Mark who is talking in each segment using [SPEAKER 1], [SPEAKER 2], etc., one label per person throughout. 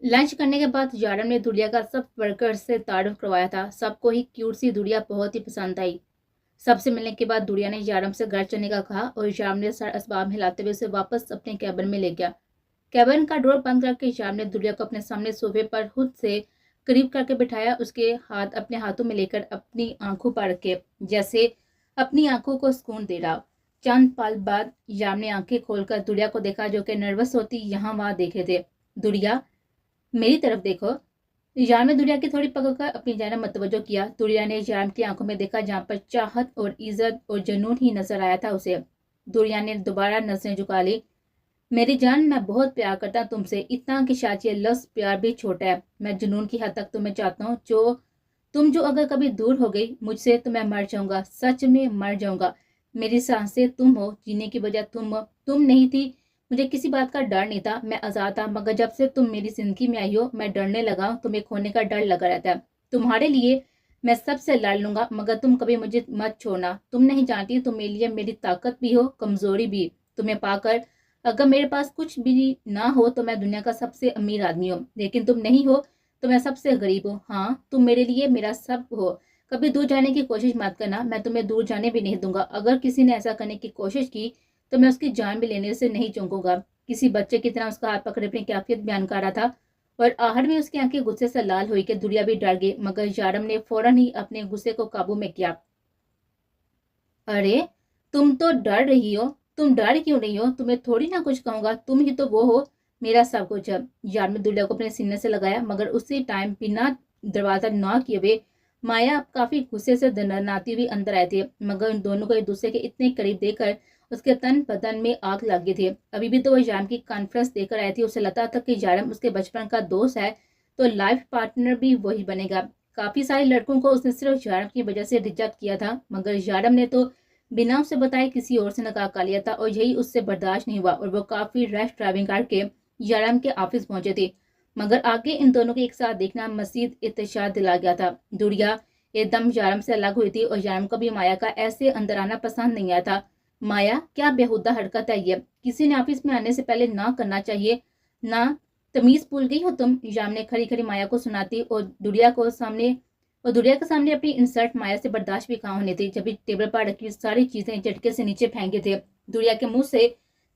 [SPEAKER 1] Lunch करने के बाद यारम ने दुलिया का सब वर्कर्स से तारुफ करवाया था। सबको ही क्यूट सी दुलिया बहुत ही पसंद आई। सबसे मिलने के बाद दुलिया ने यारम से घर चलने का कहा और यारम ने सारा असबाब हिलाते हुए उसे वापस अपने कैबिन में ले गया। कैबिन का डोर बंद करके यारम ने दुलिया को अपने सामने सोफे पर खुद से करीब करके बिठाया। उसके हाथ अपने हाथों में लेकर अपनी आंखों पर रखे, जैसे अपनी आंखों को सुकून दे रहा। चंद पल बाद यारम ने आंखें खोलकर दुलिया को देखा, जो कि नर्वस होती यहाँ वहां देखे थे। दुलिया, मेरी तरफ देखो। यार में दुनिया की थोड़ी पकड़कर अपनी जानब मतवजो किया। दुनिया ने यार की आंखों में देखा, जहां पर चाहत और इज्जत और जुनून ही नजर आया था उसे। दुनिया ने दोबारा नजरें झुका ली। मेरी जान, मैं बहुत प्यार करता हूं तुमसे, इतना कि शायद ये लफ्ज प्यार भी छोटा है। मैं जुनून की हद तक तुम्हें चाहता हूँ। जो अगर कभी दूर हो गई मुझसे तो मैं मर जाऊंगा, सच में मर जाऊंगा। मेरी सांसें तुम हो, जीने की वजह तुम हो। तुम नहीं थी, मुझे किसी बात का डर नहीं था, मैं आजाद था। मगर जब से तुम मेरी जिंदगी में आई हो, मैं डरने लगा हूं। तुम्हें खोने का डर लगा रहता है। तुम्हारे लिए मैं सबसे लड़ लूंगा, मगर तुम कभी मुझे मत छोड़ना। तुम नहीं जानती, तुम मेरे लिए मेरी ताकत भी हो, कमजोरी भी। तुम्हें पाकर अगर मेरे पास कुछ भी ना हो तो मैं दुनिया का सबसे अमीर आदमी हूँ, लेकिन तुम नहीं हो तो मैं सबसे गरीब हूँ। हाँ, तुम मेरे लिए मेरा सब हो। कभी दूर जाने की कोशिश मत करना, मैं तुम्हें दूर जाने भी नहीं दूंगा। अगर किसी ने ऐसा करने की कोशिश की तो मैं उसकी जान भी लेने से नहीं चूकूंगा। किसी बच्चे की तरह उसका हाथ पकड़े अपनी कैफियत बयान कर रहा था और आहट में उसकी आंखें गुस्से से लाल हुई कि दुनिया भी डर गई। मगर यारम ने फौरन ही अपने गुस्से को काबू में किया। अरे, तुम तो डर रही हो। तुम डर क्यों नहीं हो? तुम्हें थोड़ी ना कुछ कहूंगा, तुम ही तो वो हो, मेरा सब कुछ है। यार में दुल्ला को अपने सीने से लगाया, मगर उसी टाइम बिना दरवाजा ना किए हुए माया काफी गुस्से से दनदनाती हुई अंदर आए थे। मगर उन दोनों को एक दूसरे के इतने करीब देखकर उसके तन बदन में आग लग गई थी। अभी भी तो वो यारम की कॉन्फ्रेंस देकर आई थी। उसे लगता था कि यारम उसके बचपन का दोस्त है तो लाइफ पार्टनर भी वही बनेगा। काफी सारे लड़कों को उसने सिर्फ यारम की वजह से रिजेक्ट किया था, मगर यारम ने तो बिना उसे बताए किसी और से निकाह कर लिया था और यही उससे बर्दाश्त नहीं हुआ और वो काफी रैश ड्राइविंग करके यारम के ऑफिस पहुंचे थे। मगर आगे इन दोनों के एक साथ देखना मजीद इत्तेशार दिला गया था। दुड़िया एकदम यारम से अलग हुई थी और यारम को भी माया का ऐसे अंदर आना पसंद नहीं आया था। माया, क्या बेहुदा हरकत है ये? किसी ने ऑफिस में आने से पहले ना करना चाहिए ना। तमीज भूल गई हो तुम? यारम ने खरी खरी माया को सुनाती और दुनिया के सामने अपनी इंसल्ट माया से बर्दाश्त भी कहाँ होने थी। जब भी टेबल पर रखी सारी चीजें झटके से नीचे फेंके थे। दुनिया के मुंह से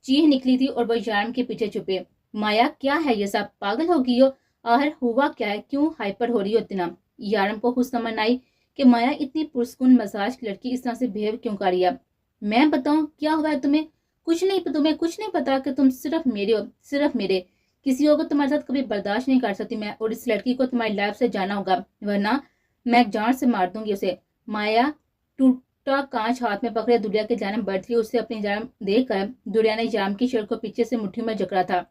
[SPEAKER 1] चीख निकली थी और वह यारम के पीछे छुपे। माया, क्या है ये सब? पागल हो गई हो? आहर हुआ क्या है? क्यों हाइपर हो रही हो इतना? यारम को खुद समझ आई कि माया इतनी पुरस्कुन मजाज की लड़की इस तरह से बिहेव क्यों कर रही है। मैं बताऊं क्या हुआ है तुम्हें? तुम्हें कुछ नहीं पता कि तुम सिर्फ मेरे हो, सिर्फ मेरे। किसी और को तुम्हारे साथ कभी बर्दाश्त नहीं कर सकती मैं, और इस लड़की को तुम्हारी लाइफ से जाना होगा, वरना मैं जान से मार दूंगी उसे। माया टूटा कांच हाथ में पकड़े दुनिया के जानब बढ़ती, उसे अपनी जानब देखकर दुनिया ने यारम की शर्ट को पीछे से मुट्ठी में जकड़ा था।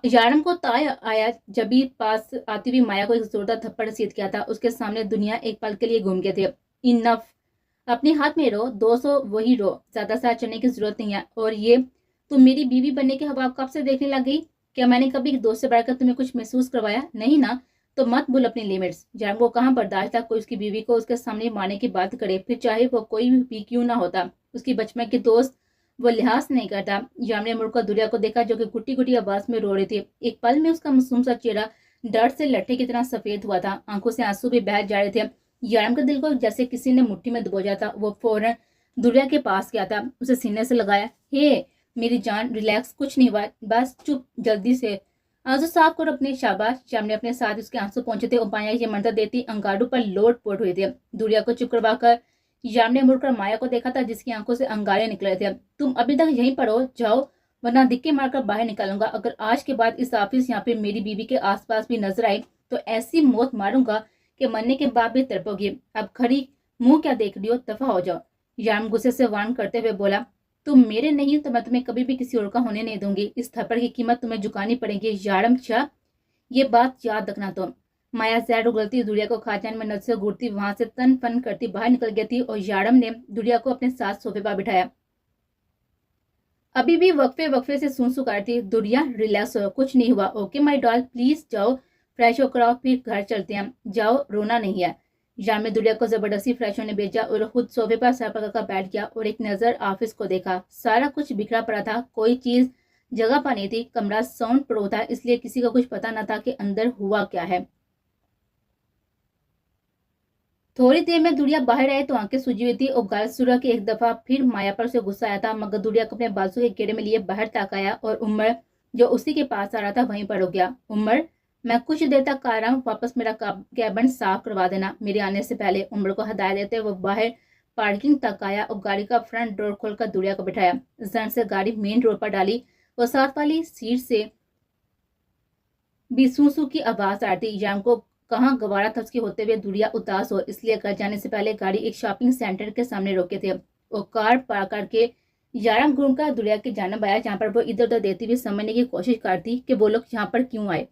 [SPEAKER 1] यारम को ताय आया जब भी पास आती हुई माया को एक जोरदार थप्पड़ रसीद किया था। उसके सामने दुनिया एक पल के लिए घूम गए थे। इनफ, अपने हाथ में रो, 200 वही रो, ज्यादा साथ चलने की जरूरत नहीं है। और ये तुम मेरी बीवी बनने के हवाब कब से देखने लग गई? क्या मैंने कभी दोस्त से बढ़कर तुम्हें कुछ महसूस करवाया? नहीं ना। तो मत भूल अपनी लिमिट्स। जैम को कहाँ बर्दाश्त था कोई उसकी बीवी को उसके सामने मारने की बात करे, फिर चाहे वो कोई भी क्यों ना होता। उसकी बचपन के दोस्त वो लिहाज नहीं करता। जाम ने मुड़कर दुनिया को देखा, जो कि गुटी गुटी आवाज में रो रही थी। एक पल में उसका मासूम सा चेहरा दर्द से लट्ठे की तरह सफेद हुआ था। आंखों से आंसू भी बह जा रहे थे। यारम के दिल को जैसे किसी ने मुट्ठी में दबोचा था। वो फौरन दुनिया के पास गया था, उसे सीने से लगाया। हे मेरी जान, रिलैक्स, कुछ नहीं हुआ, बस चुप, जल्दी से आंसू साफ कर अपने। शाबाश। श्याम ने अपने साथ उसके आंसू पहुंचे थे और माया ये मंत्र देती अंगारों पर लोट पोट हुए थे। दुनिया को चुप करवा कर श्याम ने मुड़कर माया को देखा था, जिसकी आंखों से अंगारे निकले थे। तुम अभी तक यहीं पर हो, जाओ, वरना दिक्के मारकर बाहर निकालूंगा। अगर आज के बाद इस ऑफिस यहाँ पे मेरी बीवी के आसपास भी नजर आए तो ऐसी मौत मारूंगा कि मरने के बाद भी तड़पोगी। अब खड़ी मुंह क्या देख रही हो? दफा हो जाओ। याम गुस्से से वार्न करते हुए बोला, तुम मेरे नहीं तो मैं तुम्हें कभी भी किसी और का होने नहीं दूंगी। इस थप्पड़ की कीमत तुम्हें चुकानी पड़ेगी यारम शाह, ये बात याद रखना तुम। माया जहर उगलती दुनिया को खाचान में नजर से घूरती वहां से तन फन करती बाहर निकल गई थी और यारम ने दुनिया को अपने साथ सोफे पर बिठाया। अभी भी वक्फे वक्फे से सुन सुकारती, दुनिया रिलैक्स हो, कुछ नहीं हुआ, ओके माय डॉल, प्लीज जाओ फ्रेश होकर आओ, फिर घर चलते हैं, जाओ, रोना नहीं है। यार ने दुनिया को जबरदस्ती फ्रेश होने भेजा और खुद सोफे पर सर पकड़ कर बैठ गया और एक नजर ऑफिस को देखा। सारा कुछ बिखरा पड़ा था, कोई चीज जगह पानी थी, कमरा साउंड प्रूफ था, इसलिए किसी को कुछ पता न था कि अंदर हुआ क्या है। थोड़ी देर में दुड़िया बाहर आए तो आंखें सूजी हुई थी और गाल सुरह के एक दफा फिर माया पर उसे गुस्सा आया था, मगर दुड़िया को अपने बाजू के घेरे में लिए बाहर ताकाया और उमर जो उसी के पास आ रहा था वहीं पर रुक गया। उमर, मैं कुछ देर तक आ रहा हूँ, वापस मेरा कैबिन साफ करवा देना मेरे आने से पहले। उमर को हदायत देते वो बाहर पार्किंग तक आया और गाड़ी का फ्रंट डोर खोलकर दुड़िया को बिठाया। जन से गाड़ी मेन रोड पर डाली और साथ वाली सीट से भी सूसू की आवाज आ रही। याम को कहाँ गवारा था उसके होते हुए दुड़िया उदास हो, इसलिए घर जाने से पहले गाड़ी एक शॉपिंग सेंटर के सामने रोके थे और कार पार करके यारम घूम कर दुड़िया की जानब आया, जहाँ पर वो इधर उधर देती हुई समझने की कोशिश करती कि वो लोग यहाँ पर क्यों आए।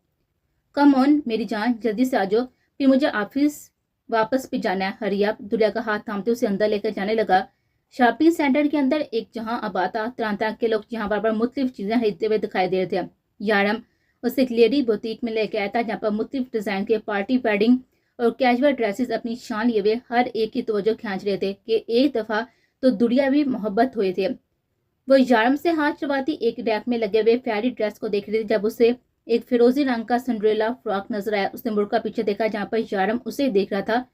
[SPEAKER 1] कम ऑन मेरी जान, जल्दी से आ जाओ, फिर मुझे ऑफिस वापस भी जाना है, हरी आप। दुड़िया का हाथ थामते उसे अंदर लेकर जाने लगा। शॉपिंग सेंटर के अंदर एक जहाँ आबाता तरह तरह के लोग यहाँ पर मुख्तलिफ चीजें खरीदते हुए दिखाई दे रहे थे। यारम उसे एक लेडी बुटीक में लेके आया था, जहाँ पर मुख्तलिफ डिजाइन के पार्टी वेडिंग और कैजुअल ड्रेसेस अपनी शान लिए हुए हर एक की तवज्जो खींच रहे थे कि एक दफा तो दुड़िया भी मोहब्बत हुए थे। वो यारम से हाथ चबाती एक रैक में लगे हुए फेरी ड्रेस को देख रही थी, जब उसे एक फिरोजी रंग का सिंड्रेला फ्रॉक नजर आया। उसने मुड़कर पीछे देखा, जहाँ पर यारम उसे देख रहा था।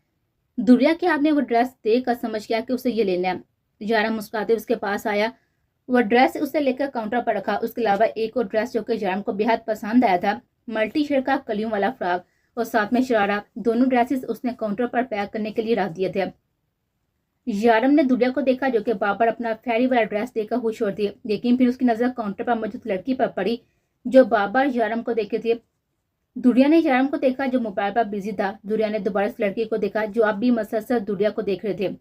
[SPEAKER 1] दुड़िया के हाथ में वो ड्रेस देख कर समझ गया कि उसे ये लेना है। यारम मुस्कुराते उसके पास आया, वह ड्रेस उसे लेकर काउंटर पर रखा। उसके अलावा एक और ड्रेस जो कि यारम को बेहद पसंद आया था, मल्टी शेड का कलियों वाला फ्रॉक और साथ में शरारा, दोनों ड्रेसेस उसने काउंटर पर पैक करने के लिए रख दिए थे। यारम ने दुड़िया को देखा, जो कि बाबर अपना फेरी वाला ड्रेस देखकर खुश हो थी, लेकिन फिर उसकी नजर काउंटर पर मौजूद लड़की पर पड़ी जो बाबर यारम को देखे थे। दुड़िया ने यारम को देखा जो मोबाइल पर बिजी था। दुड़िया ने दोबारा उस लड़की को देखा जो अब भी मसलसल दुड़िया को देख रहे थे।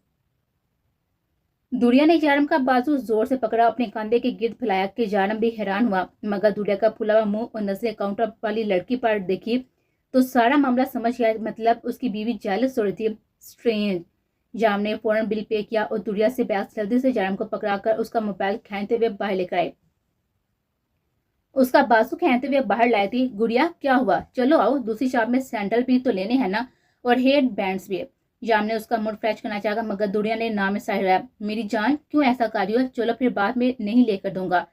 [SPEAKER 1] दुड़िया ने यारम का बाजू जोर से पकड़ा, अपने कंधे के गिर्द फैलाया कि यारम भी हैरान हुआ, मगर दुड़िया का फुला हुआ मुंह और नजरें काउंटर वाली लड़की पर देखी तो सारा मामला समझ गया, मतलब उसकी बीवी जेलस हो रही थी। स्ट्रेंज। यारम ने फौरन बिल पे किया और दुड़िया से बैग जल्दी से यारम को पकड़ाकर उसका मोबाइल खींचते हुए बाहर लेकर आए। उसका बाजू खींचते हुए बाहर लाई थी। गुड़िया, क्या हुआ? चलो आओ, दूसरी शॉप में सैंडल भी तो लेने हैं ना, और हेड बैंड्स भी। याम ने उसका मूड फ्रेश करना चाहा, मगर दुड़िया ने नाम में सराया। मेरी जान, क्यों ऐसा कर रही हो? चलो फिर बाद में नहीं लेकर दूंगा।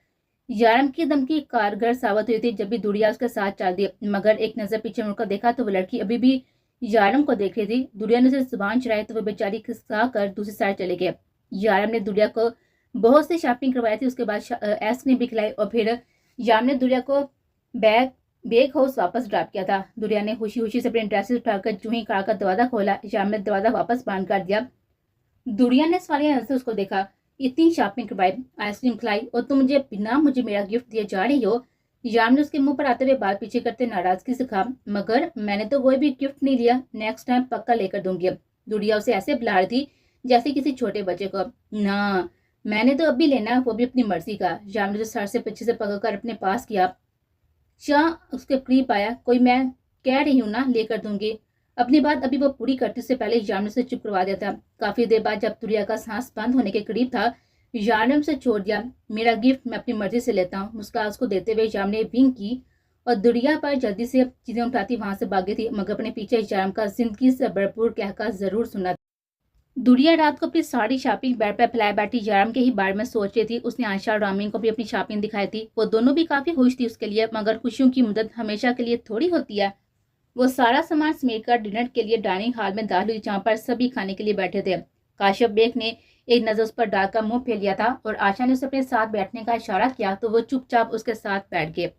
[SPEAKER 1] यारम की धमकी कारगर साबित हुई थी जब भी दुड़िया उसके साथ चल दी, मगर एक नजर पीछे मुड़कर देखा तो वो लड़की अभी भी यारम को देख रही थी। दुड़िया ने उसे जुबान चढ़ाई तो वो बेचारी खिसका कर दूसरी साइड चले गए। यारम ने दुड़िया को बहुत सी शॉपिंग करवाई थी, उसके बाद आइसक्रीम भी खिलाई और फिर याम ने दुड़िया को बेग हाउस वापस ड्रॉप किया था। दुड़िया ने खुशी खुशी से अपने ड्रेसेस उठाकर जूं ही कार का दरवाजा खोला, याम ने दरवाजा वापस बंद कर दिया। दुड़िया ने सवालिया नजर से उसको देखा। इतनी शॉपिंग करवाई, आइसक्रीम खिलाई और तुम मुझे बिना मुझे मेरा गिफ्ट दिए जा रही हो? याम ने उसके मुंह पर आते हुए बात पीछे करते नाराजगी से कहा, मगर मैंने तो कोई भी गिफ्ट नहीं लिया, नेक्स्ट टाइम पक्का लेकर दूंगी। दुड़िया उसे ऐसे बुला रही थी जैसे किसी छोटे बच्चे को। ना, मैंने तो अभी लेना, वो भी अपनी मर्जी का। याम ने उसे सर से पीछे से पकड़कर अपने पास किया। शाह उसके करीब आया। कोई मैं कह रही हूँ ना, लेकर दूंगी। अपनी बात अभी वो पूरी करने से पहले याम ने उसे चुप करवा दिया था। काफी देर बाद जब दुड़िया का सांस बंद होने के करीब था, याम ने उसे छोड़ दिया। मेरा गिफ्ट मैं अपनी मर्जी से लेता हूँ, मुस्कुरा उसको देते हुए याम ने विंक की और दुड़िया पर जल्दी से चीजें उठाती वहां से भागी थी, मगर अपने पीछे याम का जिंदगी से भरपूर कहकर जरूर सुना। दुड़िया रात को अपनी सारी शॉपिंग बेड पर फैलाए बैठी यारम के ही बारे में सोच रही थी। उसने आशा और रामीन को भी अपनी शॉपिंग दिखाई थी। वो दोनों भी काफी खुश थी उसके लिए, मगर खुशियों की मदद हमेशा के लिए थोड़ी होती है। वो सारा सामान समेट कर डिनर के लिए डाइनिंग हॉल में दाखिल हुई, जहाँ पर सभी खाने के लिए बैठे थे। काश्यप बेग ने एक नजर उस पर डालकर मुंह फेर लिया था और आशा ने उसे अपने साथ बैठने का इशारा किया तो वो चुपचाप उसके साथ बैठ गए।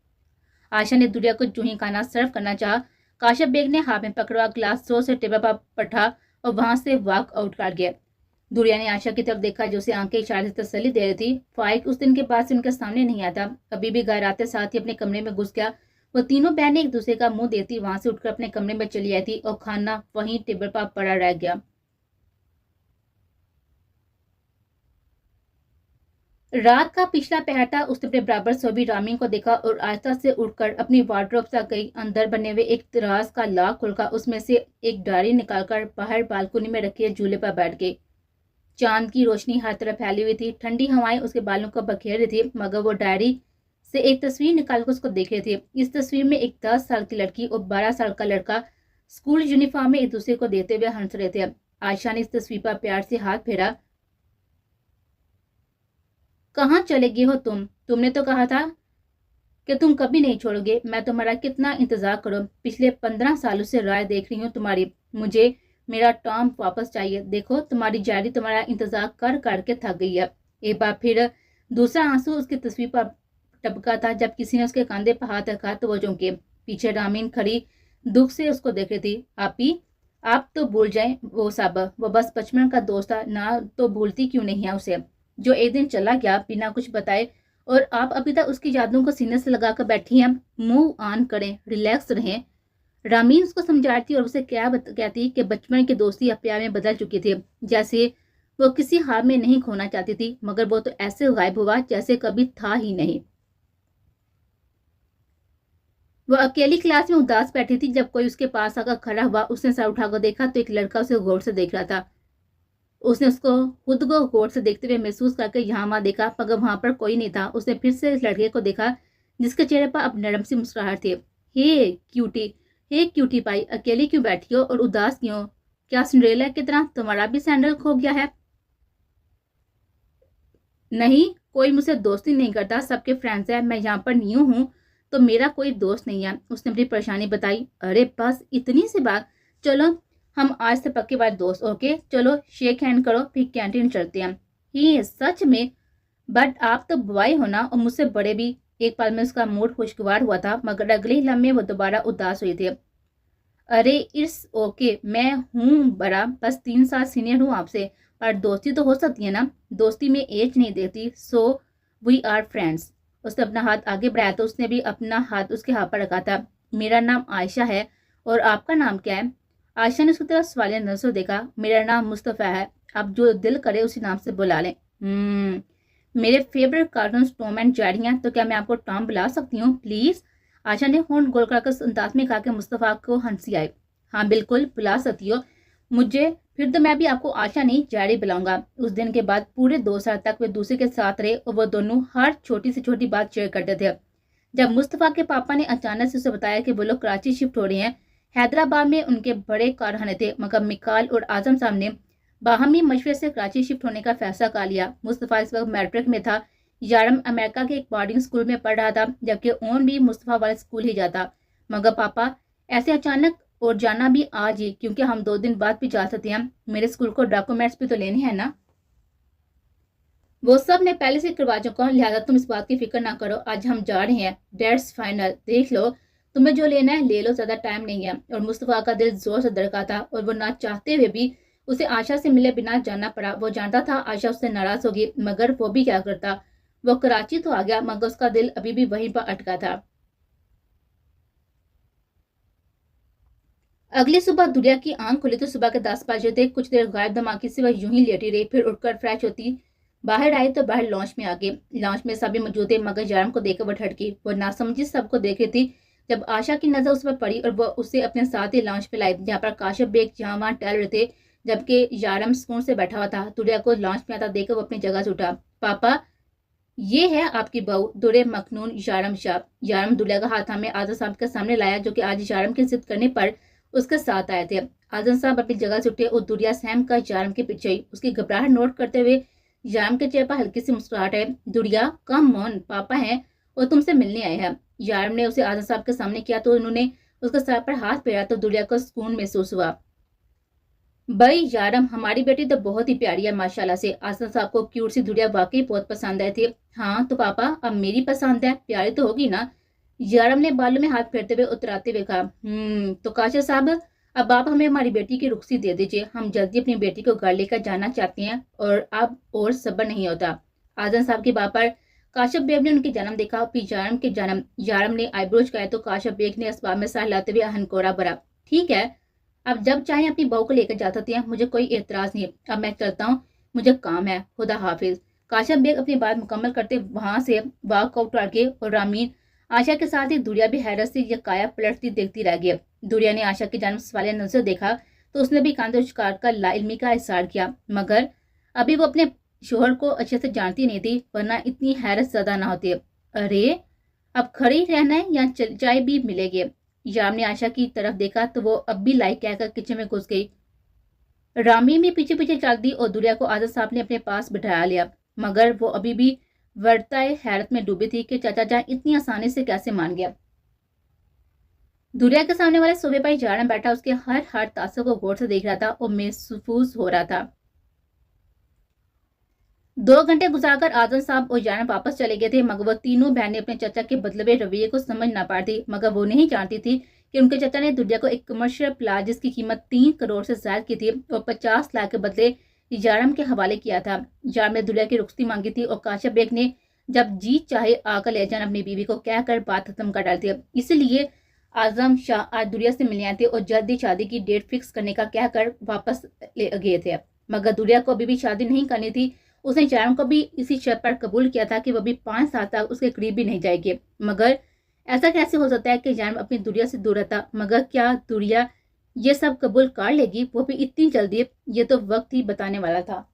[SPEAKER 1] आशा ने दुड़िया को जूही खाना सर्व करना चाहा। काश्यप बेग ने हाथ में पकड़ा ग्लास जोर से टेबल पर पटा और वहां से वॉक आउट कर गया। दुड़िया ने आशा की तरफ देखा जो उसे आंखें इशारे से तसल्ली दे रही थी। फाइक उस दिन के बाद से उनके सामने नहीं आता। अभी भी घर आते साथ ही अपने कमरे में घुस गया। वो तीनों बहनें एक दूसरे का मुंह देती वहां से उठकर अपने कमरे में चली आई थी और खाना वहीं टेबल पर पड़ा रह गया। रात का पिछला पहर था। उसने अपने बराबर सोबी रामी को देखा और आस्था से उठकर अपनी वार्डरोब तक गई। अंदर बने हुए एक दराज का लॉक खोलकर उसमें से एक डायरी निकालकर बाहर बालकनी में रखे झूले पर बैठ गई। चांद की रोशनी हर तरफ फैली हुई थी। ठंडी हवाएं उसके बालों को बखेर रही थी, मगर वो डायरी से एक तस्वीर निकालकर उसको देख रहे थे। इस तस्वीर में एक 10 साल की लड़की और 12 साल का लड़का स्कूल यूनिफॉर्म में एक दूसरे को देते हुए हंस रहे थे। आयशा ने इस तस्वीर पर प्यार से हाथ फेरा। कहाँ चले गए हो तुमने तो कहा था कि तुम कभी नहीं छोड़ोगे। मैं तुम्हारा कितना इंतजार करूं, पिछले 15 सालों से राह देख रही हूँ तुम्हारी। मुझे मेरा टॉम वापस चाहिए। देखो तुम्हारी जारी तुम्हारा इंतजार कर करके थक गई है। एक बार फिर दूसरा आंसू उसकी तस्वीर पर टपका था। जब किसी ने उसके कंधे पर हाथ रखा तो वो चौंके। पीछे रामीन खड़ी दुख से उसको देख रही थी। आप तो भूल जाए वो सब, वो बस बचपन का दोस्त था ना, तो भूलती क्यों नहीं है उसे, जो एक दिन चला गया बिना कुछ बताए, और आप अभी तक उसकी यादों को सीने से लगाकर बैठी हैं। मूव ऑन करें, रिलैक्स रहें। रामीन उसको समझाती और उसे कहती कि बचपन की दोस्ती अब प्यार में बदल चुकी थी, जैसे वो किसी हाल में नहीं खोना चाहती थी, मगर वो तो ऐसे गायब हुआ जैसे कभी था ही नहीं। वो अकेली क्लास में उदास बैठी थी। जब कोई उसके पास आकर खड़ा हुआ, उसने सर उठाकर देखा तो एक लड़का उसे गौर से देख रहा था। उसने उसको खुद को गौर से देखते हुए महसूस करके यहाँ वहां देखा, मगर वहां पर कोई नहीं था। उसने फिर से इस लड़के को देखा जिसके चेहरे पर अब नरम सी मुस्कुराहट थी। हे क्यूटी, हे क्यूटी पाई, अकेली क्यों बैठी हो और उदास क्यों? क्या सिंड्रेला की तरह तुम्हारा भी सैंडल खो गया है? नहीं, कोई मुझसे दोस्ती नहीं करता, सबके फ्रेंड्स हैं। मैं यहाँ पर न्यू हूँ तो मेरा कोई दोस्त नहीं है। उसने अपनी परेशानी बताई। अरे बस इतनी सी बात, चलो हम आज से पक्के बार दोस्त, ओके? चलो शेक हैंड करो, फिर कैंटीन चलते हैं। ये सच में? बट आप तो बॉय हो ना, और मुझसे बड़े भी। एक पल में उसका मूड खुशगवार हुआ था, मगर अगले ही लम्हे वो दोबारा उदास हुई थी। अरे इट्स ओके, मैं हूँ बड़ा, बस 3 साल सीनियर हूँ आपसे, पर दोस्ती तो हो सकती है ना? दोस्ती में एज नहीं देती। So we are friends. उसने अपना हाथ आगे बढ़ाया तो उसने भी अपना हाथ उसके हाथ पर रखा था। मेरा नाम आयशा है, और आपका नाम क्या है? आयशा ने उसकी तरफ सवालिया नजर से देखा। मेरा नाम मुस्तफ़ा है, आप जो दिल करे उसी नाम से बुला लें। मेरे favourite cartoon Tom and Jerry हैं, तो क्या मैं आपको टॉम बुला सकती हूँ प्लीज? आशा ने होंठ गोल कर अंदाज में कहा कि मुस्तफ़ा को हंसी आई। हाँ बिल्कुल बुला सकती हो मुझे, फिर तो मैं भी आपको आशा नहीं जेरी बुलाऊंगा। उस दिन के बाद पूरे 2 साल तक वे दूसरे के साथ रहे, और वो दोनों हर छोटी से छोटी बात शेयर करते थे। जब मुस्तफ़ा के पापा ने अचानक से उसे बताया कि वो लोग कराची शिफ्ट हो रहे हैं, हैदराबाद में उनके बड़े कारखाने थे, मगर मिकाल और आजम साहब ने बाहमी मशवरे से कराची शिफ्ट होने का फैसला कर लिया। मुस्तफ़ा इस वक्त मैट्रिक में था। यारम अमेरिका के एक बोर्डिंग स्कूल में पढ़ रहा था, जबकि ओन भी मुस्तफ़ा वाले स्कूल ही जाता। मगर पापा ऐसे अचानक, और जाना भी आज ही, क्योंकि हम 2 दिन बाद भी जा सकते हैं। मेरे स्कूल को डॉक्यूमेंट्स भी तो लेने हैं ना। वो सब मैं पहले से करवा चुका हूँ, लिहाजा तुम इस बात की फिक्र ना करो। आज हम जा रहे हैं, डेट्स फाइनल। देख लो तुम्हें जो लेना है ले लो, ज्यादा टाइम नहीं है। और मुस्तफ़ा का दिल जोर से धड़का था, और वो ना चाहते हुए भी उसे आशा से मिले बिना जाना पड़ा। वो जानता था आशा उससे नाराज होगी, मगर वो भी क्या करता। वो कराची तो आ गया, मगर उसका दिल अभी भी वहीं पर अटका था। अगली सुबह दुनिया की आंख खुली तो सुबह के 10 बजे थे। कुछ देर गायब दिमागी से वह यूं ही लेटी रही, फिर उठकर फ्रेश होती बाहर आई तो बाहर लॉन्च में आ गई। लॉन्च में सभी मौजूद थे, मगर जयराम को देखकर वह ठटकी। वो नासमझी सबको देख रही थी। जब आशा की नजर उस पर पड़ी और वह उसे अपने साथ ही लॉन्च पे लाई, जहाँ पर काशिफ बेग जहाँ वहाँ टहल रहे थे, जबकि यारम सुकून से बैठा हुआ था। दुनिया को लॉन्च में आता देखकर वो अपनी जगह से उठा। पापा, ये है आपकी बहू दुरे मखनून यारम शाह। यारम दुल्हा का हाथ हमें आजम साहब के सामने लाया, जो कि आज यारम की जिद करने पर उसके साथ आए थे। आजम साहब अपनी जगह से उठे और दुरिया सहम का यारम के पीछे ही। उसकी घबराहट नोट करते हुए यारम के चेहरे पर हल्की सी मुस्कुराहट है। दुरिया कम ऑन, पापा हैं और तुमसे मिलने आए हैं। यारम ने उसे आजम साहब के सामने किया तो उन्होंने उसके सर पर हाथ फेरा तो दुरिया को सुकून महसूस हुआ। भाई यारम, हमारी बेटी तो बहुत ही प्यारी है माशाल्लाह से। आसम साहब को क्यूट सी दुनिया वाकई बहुत पसंद आई थी। हाँ तो पापा अब मेरी पसंद है, प्यारी तो होगी ना? यारम ने बालों में हाथ फेरते हुए उतराते हुए कहा। तो काशिफ साहब, अब आप हमें हमारी बेटी की रुखसी दे दीजिए। हम जल्दी अपनी बेटी को घर लेकर जाना चाहते हैं, और अब और सब्र नहीं होता। आजम साहब की बात पर काशिफ बेग ने उनके जन्म देखा, फिर यारम के जन्म। यारम ने आईब्रोज कराए तो काशिफ बेग ने असबाब में सह लाते हुए हनकोरा भरा। ठीक है, अब जब चाहे अपनी बहू को लेकर जा सकती हैं, मुझे कोई एतराज नहीं। अब मैं चलता हूँ, मुझे काम है। खुदा हाफिज। काशिफ बेग अपनी बात मुकम्मल करते वहां से वॉकआउट करके, और रामीन आशा के साथ ही दुरिया भी हैरत से यह काया पलटती देखती रह गई। दुरिया ने आशा के जन्म वाले नजर देखा तो उसने भी कांधे उचकार कर लाइल्मी का इशार किया, मगर अभी वो अपने शोहर को अच्छे से जानती नहीं थी, वरना इतनी हैरत ज्यादा ना होती। अरे अब खड़ी रहना है या चाय भी मिलेगी? याम ने आशा की तरफ देखा तो वो अब भी लाइक कहकर किचन में घुस गई। रामी भी पीछे पीछे चल दी और दुरिया को आजम साहब ने अपने पास बिठाया लिया, मगर वो अभी भी वर्ताए हैरत में डूबी थी कि चाचा जान इतनी आसानी से कैसे मान गया। दुरिया के सामने वाले सोफे पर जारम बैठा उसके हर तासर को गौर से देख रहा था और महसूस हो रहा था। 2 घंटे गुजारकर आजम साहब और जारम वापस चले गए थे, मगर वो तीनों बहनें अपने चाचा के बदलवे रवैये को समझ ना पा रही थी। मगर वो नहीं जानती थी कि उनके चाचा ने दुरिया को एक कमर्शियल प्लाट जिसकी कीमत 3 करोड़ से ज्यादा की थी और 50 लाख के बदले जारम के हवाले किया था। जारम ने दुरिया की रुखसती मांगी थी और काशा बेग ने जब जी चाहे आकर ले जान अपनी बीवी को कहकर बात खत्म कर डाली थी। इसलिए आजम शाह आज दुरिया से मिलने आए थे और जल्दी शादी की डेट फिक्स करने का कहकर वापस ले गए थे। मगर दुरिया को अभी भी शादी नहीं करनी थी। उसने जारम को भी इसी शर्त पर कबूल किया था कि वह भी 5 साल तक उसके करीब भी नहीं जाएगी। मगर ऐसा कैसे हो सकता है कि जारम अपनी दुरिया से दूर रहता? मगर क्या दुरिया ये सब कबूल कर लेगी, वो भी इतनी जल्दी? ये तो वक्त ही बताने वाला था।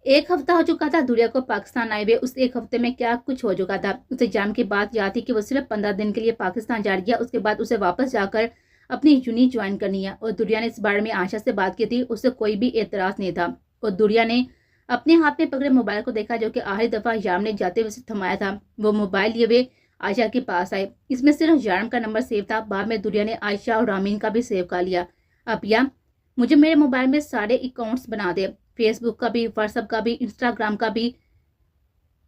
[SPEAKER 1] 1 हफ्ता हो चुका था दुरिया को पाकिस्तान आए हुए। उस 1 हफ्ते में क्या कुछ हो चुका था। उसे जाम की बात याद थी कि वो सिर्फ 15 दिन के लिए पाकिस्तान जा रही है। उसके बाद उसे वापस जाकर अपनी यूनिट ज्वाइन करनी है और दुरिया ने इस बारे में आशा से बात की थी। उससे कोई भी एतराज नहीं था और दुरिया ने अपने हाथ में पकड़े मोबाइल को देखा जो कि आखिरी दफा जाम ने जाते हुए थमाया था। वो मोबाइल लिए हुए आयशा के पास आए। इसमें सिर्फ जाम का नंबर सेव था। बाद में दुरिया ने आयशा और रामीन का भी सेव कर लिया। अब या मुझे मेरे मोबाइल में सारे अकाउंट्स बना दे, फेसबुक का भी, व्हाट्सएप का भी, इंस्टाग्राम का भी,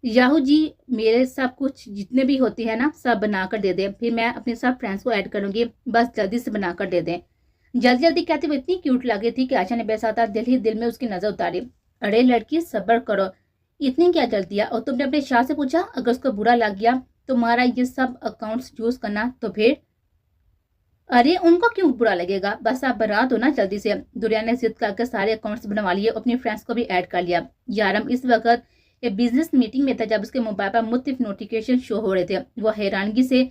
[SPEAKER 1] याहू जी, मेरे सब कुछ जितने भी होते हैं ना सब बनाकर दे दें। फिर मैं अपने सब फ्रेंड्स को ऐड करूंगी, बस जल्दी से बनाकर दे दें। जल्दी जल्दी कहती वो इतनी क्यूट लगी थी कि आशा ने बेसाता दिल ही दिल में उसकी नजर उतारी। अरे लड़की सब्र करो, इतनी क्या जल्दी है? और तुमने अपने शाह से पूछा अगर उसको बुरा लग गया तुम्हारा ये सब अकाउंट्स यूज करना तो फिर? अरे उनको क्यों बुरा लगेगा, बस आप बना दो ना जल्दी से। दुरिया ने जिद करके सारे अकाउंट्स बनवा लिए और अपने फ्रेंड्स को भी ऐड कर लिया। यारम इस वक्त एक बिजनेस मीटिंग में था जब उसके मोबाइल पर मुख्तलिफ नोटिफिकेशन शो हो रहे थे। वो हैरानगी से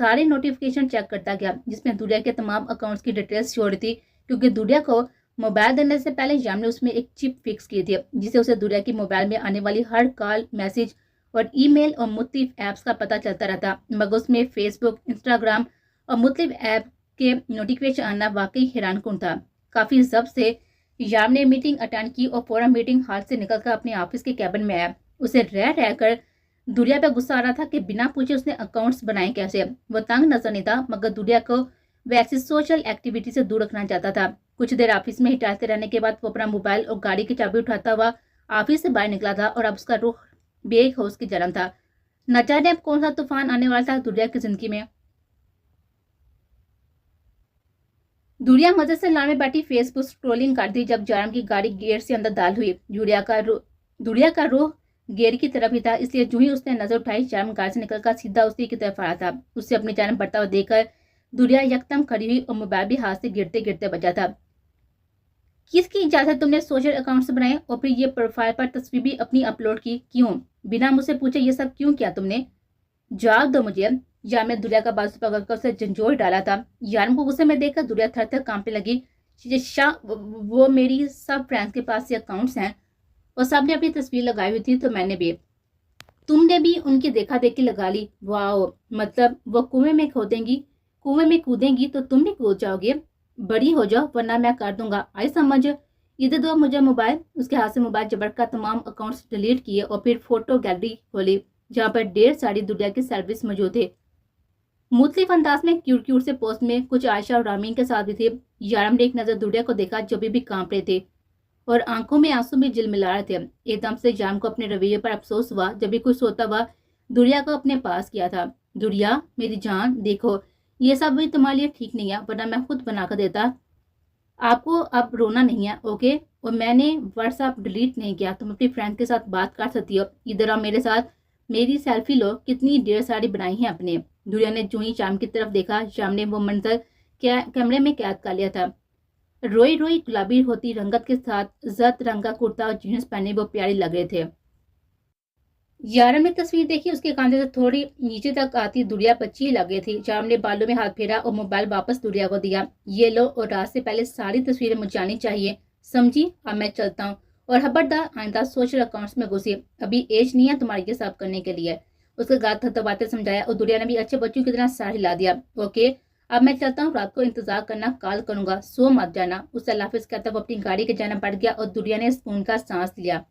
[SPEAKER 1] सारे नोटिफिकेशन चेक करता गया जिसमें दुरिया के तमाम अकाउंट्स की डिटेल्स शो हो रही थी, क्योंकि दुरिया को मोबाइल देने से पहले जाम ने उसमें एक चिप फिक्स की थी जिसे उसे दुरिया की मोबाइल में आने वाली हर कॉल, मैसेज और ईमेल और मुख्तलिफ ऐप्स का पता चलता रहता। मगर उसमें फेसबुक, इंस्टाग्राम और मुख्तलिफ ऐप के नोटिफिकेशन आना वाकई हैरानकुन था। काफी जब से याम ने मीटिंग अटेंड की और फौरन मीटिंग हॉल से निकलकर अपने ऑफिस के कैबिन में आया। उसे रह रहकर दुरिया पे गुस्सा आ रहा था कि बिना पूछे उसने अकाउंट्स बनाए कैसे। वो तंग नजर नहीं था, मगर दुरिया को वैसी सोशल एक्टिविटी से दूर रखना चाहता था। कुछ देर ऑफिस में ही टहलते रहने के बाद वो अपना मोबाइल और गाड़ी की चाबी उठाता हुआ ऑफिस से बाहर निकला था और अब उसका रुख बेहोश की जलन था। न जाने अब कौन सा तूफान आने वाला था दुरिया की जिंदगी में। दुरिया मजे से लाइन में बैठी फेसबुक स्क्रोलिंग कर दी जब जारम की गाड़ी गेट से अंदर दाल हुई। दुरिया का रुख गेट की तरफ ही था, इसलिए जो ही उसने नजर उठाई जारम गाड़ी से निकलकर सीधा उसी की तरफ आ रहा था। उससे अपनी जान बढ़ता हुआ देखकर दुरिया यकदम खड़ी हुई और मोबाइल भी हाथ से गिरते गिरते बचा था। किसकी इजाजत तुमने सोशल अकाउंट्स बनाए और फिर ये प्रोफाइल पर तस्वीर भी अपनी अपलोड की? क्यों? बिना मुझसे पूछे ये सब क्यों किया तुमने? जवाब दो मुझे। यार में दुरिया का बाजू पकड़कर उसे झंझोर डाला था। यार को गुस्से में देखकर दुरिया थर थर कांपने लगी। शाह, वो मेरी सब फ्रेंड्स के पास ये अकाउंट्स हैं और सबने अपनी तस्वीर लगाई हुई थी तो मैंने भी, तुमने भी उनकी देखा देखी लगा ली। वाह, मतलब वो कुएं में कूदेंगी तो तुम भी कूद जाओगे। बड़ी हो जाओ वरना मैं कर दूंगा, आई समझ। इधर दो मुझे मोबाइल। उसके हाथ से मोबाइल जबर का तमाम अकाउंट्स डिलीट किए और फिर फोटो गैलरी खोली जहाँ पर ढेर सारी दुरिया की सर्विस मौजूद थे। मुख्तलिफ अंदाज में क्यूट क्यूट से पोस्ट में कुछ आयशा और रामीन के साथ भी थे। यारम ने एक नजर दुरिया को देखा जो भी कांप रहे थे और आंखों में आंसू भी झिलमिला रहे थे। एकदम से यारम को अपने रवैये पर अफसोस हुआ जब भी कुछ सोता हुआ दुरिया को अपने पास किया था। दुरिया मेरी जान, देखो ये सब भी तुम्हारे लिए ठीक नहीं है, वरना मैं खुद बना कर देता। आपको अब रोना नहीं है, ओके? और मैंने व्हाट्सएप डिलीट नहीं किया, तुम अपनी फ्रेंड के साथ बात कर सकती हो। इधर आओ मेरे साथ, मेरी सेल्फी लो। कितनी ढेर सारी बनाई है अपने। दुरिया ने जो ही शाम की तरफ देखा, शाम ने वो मंजर कैमरे में कैद कर लिया था। रोई रोई गुलाबी होती रंगत के साथ जर्द रंग का कुर्ता और जीन्स पहने वो प्यारी लग रहे थे। यारम ने तस्वीर देखी, उसके कांधे से थोड़ी नीचे तक आती दुरिया बच्ची लग गई थी। यारम ने बालों में हाथ फेरा और मोबाइल वापस दुरिया को दिया। ये लो, और रात से पहले सारी तस्वीरें मुझे जानी चाहिए, समझी? अब मैं चलता हूँ और खबरदार आइंदा सोशल अकाउंट्स में घुसी, अभी एज नहीं है तुम्हारी ये सब करने के लिए। उसके गात थपथपाते समझाया और दुरिया ने भी अच्छे बच्चों की तरह साड़ी ला दिया। ओके, अब मैं चलता हूँ, रात को इंतजार करना, कॉल करूंगा, सो मत जाना। उसे अल्लाह हाफिज कहता वो अपनी गाड़ी के जाना बैठ गया और दुनिया ने सुकून का सांस लिया।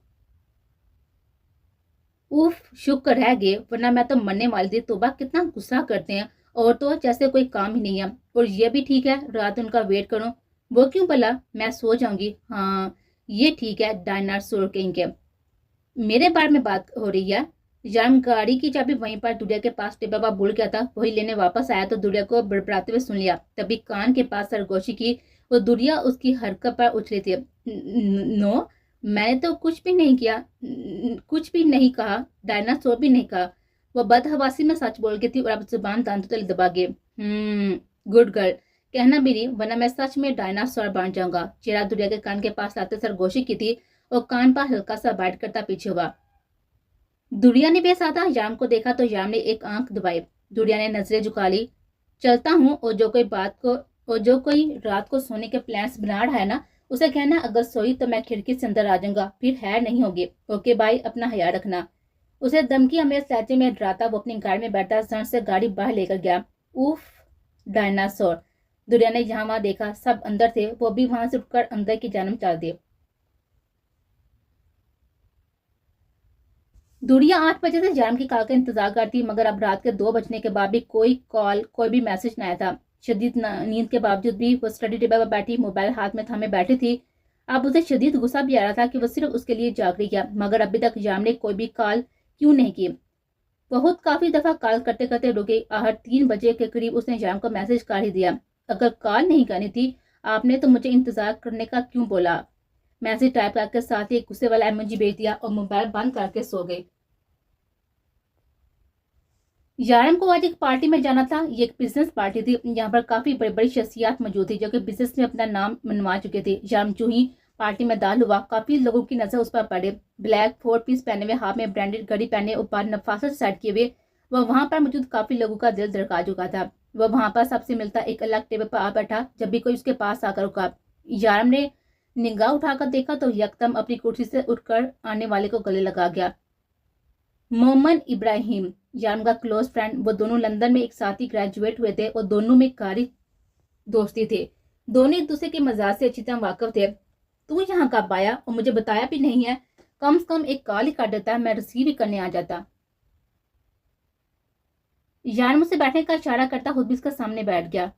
[SPEAKER 1] उफ, शुक्र है गे, वरना मैं तो मरने वाली थी। तोबा कितना गुस्सा करते हैं, और तो जैसे कोई काम ही नहीं है। और ये भी ठीक है, रात उनका वेट करूं। वो क्यों भला, मैं सो जाऊंगी। हाँ, ये ठीक है, डायनासोर कहेंगे। मेरे बारे में बात हो रही है। जाम गाड़ी की चाबी वहीं पर दुनिया के पास टेबल पर भूल गया था, वही लेने वापस आया तो दुनिया को बड़बड़ाते हुए सुन लिया। तभी कान के पास सरगोशी की। वो दुनिया उसकी हरकत पर उछली थी। नो, मैंने तो कुछ भी नहीं किया, कुछ भी नहीं कहा, डायनासोर भी नहीं कहा। वो बदहवासी में सच बोल गई थी और अब जुबान दांतों तले दबा गए। गुड गर्ल, कहना भी नहीं, वरना मैं सच में डायनासोर बन जाऊंगा। चेहरा दुनिया के कान के पास लाते सरगोशी की थी और कान पर हल्का सा बाइट करता पीछे हुआ। दुनिया ने बेसाधा याम को देखा तो याम ने एक आंख दबाई। दुनिया ने नजरें झुका ली। चलता हूँ, और जो कोई रात को सोने के प्लान्स बना रहा है ना, उसे कहना अगर सोई तो मैं खिड़की से अंदर आ जाऊंगा, फिर है नहीं होगी। ओके बाई, अपना ख्याल रखना। उसे धमकी हमें लहजे में डराता वो अपनी गाड़ी में बैठा जन से गाड़ी बाहर लेकर गया। उफ, डायनासोर। दुनिया ने यहाँ वहां देखा, सब अंदर थे। वो भी वहां से उठकर अंदर की जानब चल दिए। दुनिया 8 बजे से जाम की कॉल का इंतजार करती, मगर अब रात के 2 बजने के बाद भी कोई कॉल, कोई भी मैसेज न आया था। शदीद नींद के बावजूद भी वो स्टडी टेबल पर बैठी मोबाइल हाथ में थामे बैठी थी। अब उसे शदीद गुस्सा भी आ रहा था कि वो सिर्फ उसके लिए जाग रही है, मगर अभी तक जाम ने कोई भी कॉल क्यों नहीं की। बहुत काफी दफा कॉल करते करते रुक गई। आहर 3 बजे के करीब उसने जाम को मैसेज कर ही दिया। अगर कॉल नहीं करनी थी आपने तो मुझे इंतजार करने का क्यों बोला। मैसेज टाइप करके साथ ही एक गुस्से वाला इमोजी भेज दिया और मोबाइल बंद करके सो गई। यारम को आज एक पार्टी में जाना था। ये एक बिजनेस पार्टी थी। यहाँ पर काफी बड़ी बड़ी शख्सियत मौजूद थी जो कि बिजनेस में अपना नाम मनवा चुके थे। यारम जो ही पार्टी में दाखिल हुआ, काफी लोगों की नजर उस पर पड़े। ब्लैक 4 पीस पहने हुए, हाथ में ब्रांडेड घड़ी पहने, ऊपर नफासत सेट किए हुए वह वहां पर मौजूद काफी लोगों का दिल धड़का चुका था। वह वहां पर सबसे मिलता एक अलग टेबल पर आ बैठा। जब भी कोई उसके पास आकर रुका, यारम ने निगाह उठाकर देखा तो यकदम अपनी कुर्सी से उठकर आने वाले को गले लगा गया। मोहम्मद इब्राहिम, याम का क्लोज फ्रेंड। वो दोनों लंदन में एक साथ ही ग्रेजुएट हुए थे और दोनों में कारी दोस्ती थे। दोनों एक दूसरे के मजाज से अच्छी तरह वाकिफ थे। तू यहाँ कब आया और मुझे बताया भी नहीं है? कम से कम एक कॉल ही कर देता, मैं रिसीव ही करने आ जाता। यार मुझसे बैठने का इशारा करता खुद भी उसका सामने बैठ गया।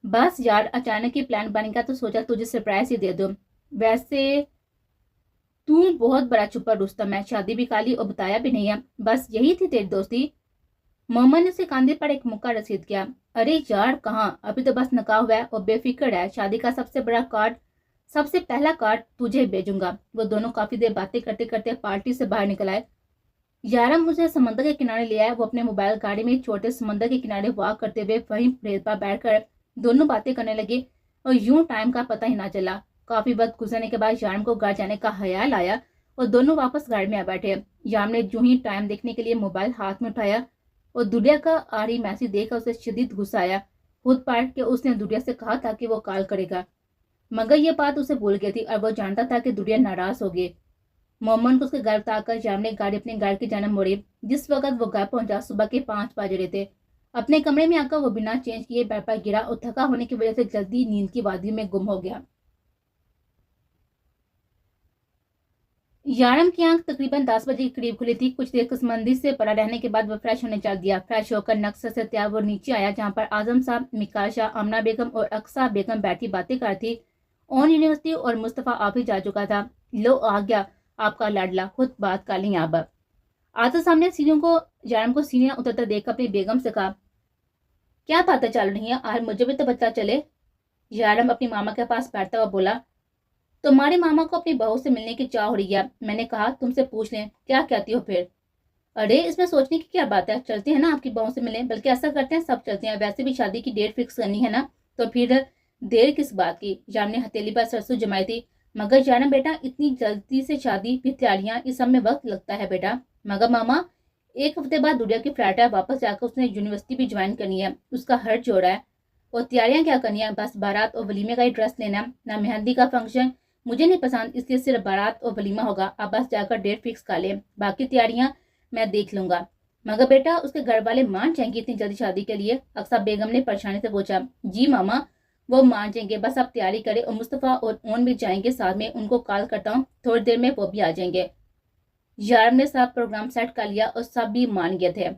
[SPEAKER 1] बस यार, अचानक ही प्लान बन गया तो सोचा तुझे सरप्राइज ही दे दो। वैसे तू बहुत बड़ा छुपा रुस्तम है, शादी भी काली और बताया भी नहीं है। बस यही थी तेरी दोस्ती? मोहम्मद ने उसे कंधे पर एक मुक्का रसीद किया। अरे यार कहाँ, अभी तो बस निकाह हुआ है और बेफिक्र है। शादी का सबसे बड़ा कार्ड, सबसे पहला कार्ड तुझे भेजूंगा। वो दोनों काफी देर बातें करते करते पार्टी से बाहर निकल आए। यारम मुझे समंदर के किनारे ले आया। वो अपने मोबाइल गाड़ी में छोटे समंदर के किनारे वॉक करते हुए वहीं रेत पर बैठकर दोनों बातें करने लगे और यूं टाइम का पता ही ना चला। काफी वक्त गुजरने के बाद यारम को घर जाने का ख्याल आया और दोनों वापस गाड़ी में आ बैठे। यारम ने जो ही टाइम देखने के लिए मोबाइल हाथ में उठाया और दुनिया का आरी मैसेज देखकर उसे शदीद गुस्सा आया। खुद पढ़ के उसने दुनिया से कहा था कि वो कॉल करेगा, मगर ये बात उसे भूल गई थी और वो जानता था कि दुनिया नाराज होगी। मोहम्मद को उसके घर उतारकर याम ने गाड़ी अपने घर की जानब मोड़ी। जिस वक्त वो घर पहुंचा सुबह के 5 बज रहे थे। अपने कमरे में आकर वो बिना चेंज किए बेड पर गिरा और थका होने की वजह से जल्दी नींद की वादी में गुम हो गया। यारम की आंख तकरीबन 10 बजे के करीब खुली थी। कुछ देर कसमंदी से पड़ा रहने के बाद वह फ्रेश होने चल दिया। फ्रेश होकर नक्शे से तैयार वो नीचे आया जहाँ पर आजम साहब, मिकाशा, आमना बेगम और अक्सा बेगम बैठी बातें कर थी। ऑन यूनिवर्सिटी और मुस्तफ़ा आप ही जा चुका था। लो आ गया आपका लाडला, खुद बात कर ली। अब आजम साहब ने सीनियों को यारम को सीनिया उतरता देख अपनी बेगम से कहा, क्या बातें चल रही है, आज मुझे भी तो पता चले। यारम अपनी मामा के पास बैठता हुआ बोला, तुम्हारे मामा को अपनी बहू से मिलने की चाह हो रही है। मैंने कहा तुमसे पूछ लें, क्या कहती हो फिर? अरे इसमें सोचने की क्या बात है, चलते हैं ना आपकी बहू से मिलें। बल्कि ऐसा करते हैं सब चलते हैं, वैसे भी शादी की डेट फिक्स करनी है ना, तो फिर देर किस बात की। याम ने हथेली पर सरसों जमाई थी। मगर जाना बेटा, इतनी जल्दी से शादी, फिर तैयारियां, इस सब में वक्त लगता है बेटा। मगर मामा, 1 हफ्ते बाद दुनिया की फ्लैट है, वापस जाकर उसने यूनिवर्सिटी भी ज्वाइन करनी है, उसका हर्ज हो रहा है। और तैयारियां क्या करनी है, बस बारात और वलीमे का ही ड्रेस लेना, ना मेहंदी का फंक्शन। मुझे नहीं पसंद, इसलिए सिर्फ बारात और वलीमा होगा। आप बस जाकर डेट फिक्स कर लें, बाकी तैयारियां मैं देख लूंगा। मगर बेटा उसके घर वाले मान जाएंगे इतनी जल्दी शादी के लिए? अक्सा बेगम ने परेशानी से पूछा। जी मामा, वो मान जाएंगे, बस आप तैयारी करें और मुस्तफ़ा और ओन भी जाएंगे साथ में, उनको कॉल करता हूँ, थोड़ी देर में वो भी आ जाएंगे। यारम ने सब प्रोग्राम सेट कर लिया और सब भी मान गए थे।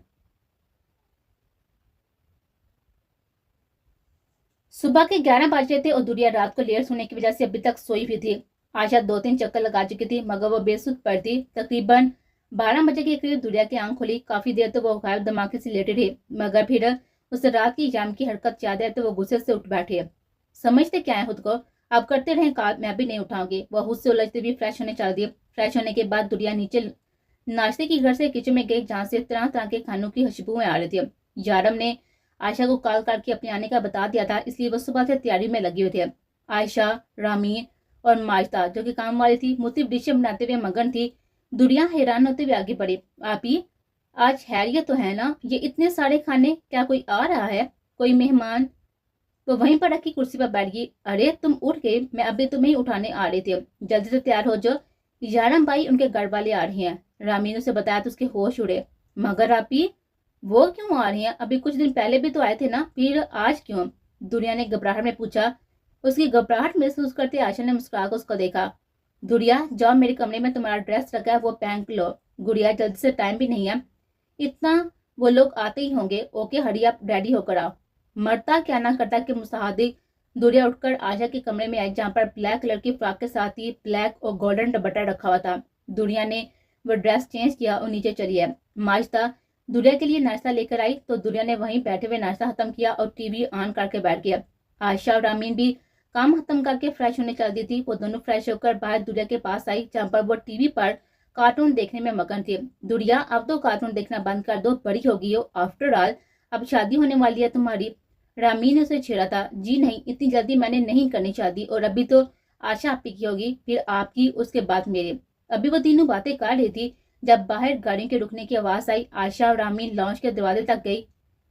[SPEAKER 1] सुबह के 11 बज रहे थे और दुनिया रात को लेट सोने की वजह से अभी तक सोई हुई थी। आशा 2-3 चक्कर लगा चुकी थी मगर वो बेसुध पड़ी थी। तकरीबन 12 बजे के करीब दुनिया की आंख खुली। काफी देर तो वो गायब दिमाग से लेटे रही, मगर फिर उसे रात की जाम की हरकत याद है तो वो गुस्से से उठ बैठे। समझते क्या है खुद को, अब करते रहे काम, मैं भी नहीं उठाऊंगी। वह उससे उलझते हुए फ्रेश होने चल दी। फ्रेश होने के बाद दुनिया नीचे नाश्ते की घर से किचन में गई जहाँ से तरह तरह के खानों की खुशबुएं आ रही थी। यारम ने आयशा को कॉल करके अपने आने का बता दिया था, इसलिए वो सुबह से तैयारी में लगी हुई थी। आयशा, रामी और माजदा जो कि काम वाली थी, मुख्तलिफ डिशें बनाते हुए मगन थी। दुनिया हैरान होते हुए आगे बढ़ी। आपी, आज हैरियत तो है ना? ये इतने सारे खाने, क्या कोई आ रहा है? कोई मेहमान? वो वहीं पर रखी कुर्सी पर बैठ गई। अरे तुम उठ गए, मैं अभी तुम्हें ही उठाने आ रही थी। जल्दी से तैयार हो जाओ, यारम भाई उनके घर वाले आ रही हैं। रामी ने उसे बताया तो उसके होश उड़े। मगर आपी, वो क्यों आ रही हैं? अभी कुछ दिन पहले भी तो आए थे ना, फिर आज क्यों? दुनिया ने घबराहट में पूछा। उसकी घबराहट महसूस करते आशा ने मुस्कुराकर उसको देखा। गुड़िया जाओ, मेरे कमरे में तुम्हारा ड्रेस रखा है, वो पहन लो। गुड़िया जल्दी से, टाइम भी नहीं है इतना, वो लोग आते ही होंगे। ओके हरी आप रेडी होकर आओ। मरता क्या ना करता कि मुसादिक दुनिया उठकर आशा के कमरे में आई जहाँ पर ब्लैक कलर की फ्रॉक के साथ ही ब्लैक और गोल्डन दुपट्टा रखा हुआ था। दुनिया ने वो ड्रेस चेंज किया और नीचे चली है। माजदा दुनिया के लिए नाश्ता लेकर आई तो दुनिया ने वहीं बैठे हुए नाश्ता खत्म किया और टीवी ऑन करके बैठ गया। आयशा और आमीन भी काम खत्म करके फ्रेश होने चल दी थी। वो दोनों फ्रेश होकर बाहर दुनिया के पास आई जहाँ पर वो टीवी पर कार्टून देखने में मगन थी। दुनिया, अब तो कार्टून देखना बंद कर दो, बड़ी हो गई हो, आफ्टर ऑल अब शादी होने वाली है तुम्हारी। रामी ने उसे छेड़ा था। जी नहीं, इतनी जल्दी मैंने नहीं करनी शादी, और अभी तो आशा आपकी की होगी, फिर आपकी, उसके बाद मेरे। अभी वो तीनों बातें कर रही थी जब बाहर गाड़ियों के रुकने की आवाज आई। आशा और रामी लॉन्च के दरवाजे तक गई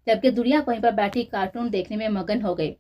[SPEAKER 1] जबकि दुनिया वहीं पर बैठी कार्टून देखने में मगन हो गई।